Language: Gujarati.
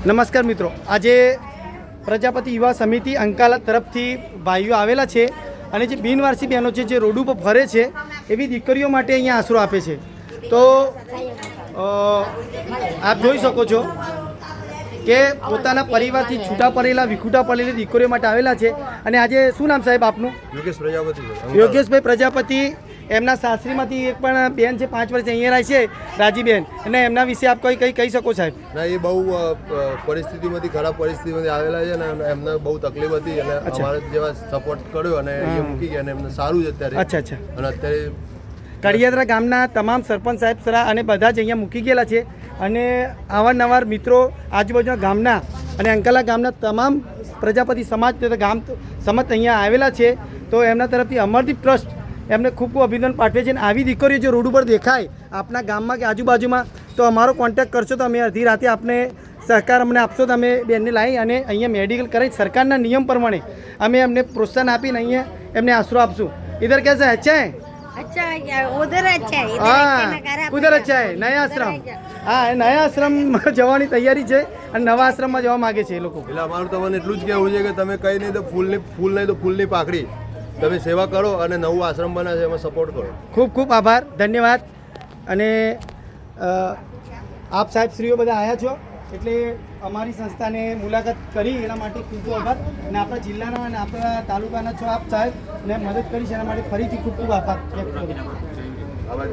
નમસ્કાર મિત્રો, આજે પ્રજાપતિ યુવા સમિતિ અંકાલા તરફથી ભાઈઓ આવેલા છે અને જે બિનવારસી બહેનો છે જે રોડ ઉપર ફરે છે એવી દીકરીઓ માટે અહીંયા આશરો આપે છે. તો આપ જોઈ શકો છો કે પોતાના પરિવારથી છૂટા પડેલા વિખૂટા પડેલી દીકરીઓ માટે આવેલા છે. અને આજે શું નામ સાહેબ આપનું? યોગેશભાઈ પ્રજાપતિ. એમના સાસરીમાંથી એક પણ બેન છે 5 વર્ષ અહીંયા રહે છે, રાજીબેન, અને એમના વિશે આપ કઈ કહી શકો સાહેબ? ના, એ બહુ પરિસ્થિતિમાંથી ખરાબ પરિસ્થિતિમાંથી આવેલા છે અને એમને બહુ તકલીફ હતી અને અમારે જેવા સપોર્ટ કર્યો અને એ મૂકી ગયા અને એમને સારું છે અત્યારે. અચ્છા. અને અત્યારે કડિયાદરા ગામના તમામ સરપંચ સાહેબ સરા અને બધા જ અહીંયા મૂકી ગયેલા છે. અને અવારનવાર મિત્રો આજુબાજુના ગામના અને અંકાલા ગામના તમામ પ્રજાપતિ સમાજ તથા ગામ સમત અહીંયા આવેલા છે. તો એમના તરફથી અમરદીપ ટ્રસ્ટ એમને ખૂબ ખૂબ અભિનંદન પાઠવે છે. અને આવી દીકરીઓ જો રોડ ઉપર દેખાય આપના ગામમાં કે આજુબાજુમાં તો અમારો કોન્ટેક્ટ કરશો તો અમે અડધી રાતે આપને સહકાર અમને આપશો તો અમે બેનને લાવી અને અહીંયા મેડિકલ કરી સરકારના નિયમ પ્રમાણે અમે એમને પ્રોત્સાહન આપીને અહીંયા એમને આશરો આપશું. ઇધર कैसा है? अच्छा है? अच्छा है, उधर अच्छा है, हाँ, उधर अच्छा है. नया आश्रम, હા, એ નયા આશ્રમ જવાની તૈયારી છે અને નવા આશ્રમમાં જવા માગે છે એ લોકો. એટલે અમારું તમને એટલું જ કહેવું છે કે તમે કંઈ નહીં તો ફૂલ નહીં તો ફૂલની પાકડી તમે સેવા કરો અને નવું આશ્રમ બને છે એમાં સપોર્ટ કરો. ખૂબ ખૂબ આભાર, ધન્યવાદ. અને આપ સાહેબ શ્રીઓ બધા આવ્યા છો એટલે અમારી સંસ્થાને મુલાકાત કરી એના માટે ખૂબ ખૂબ આભાર. અને આપણા જિલ્લાના અને આપણા તાલુકાના છો આપ સાહેબ ને મદદ કરી છે એના માટે ફરીથી ખૂબ ખૂબ આભાર વ્યક્ત કરું. આભાર.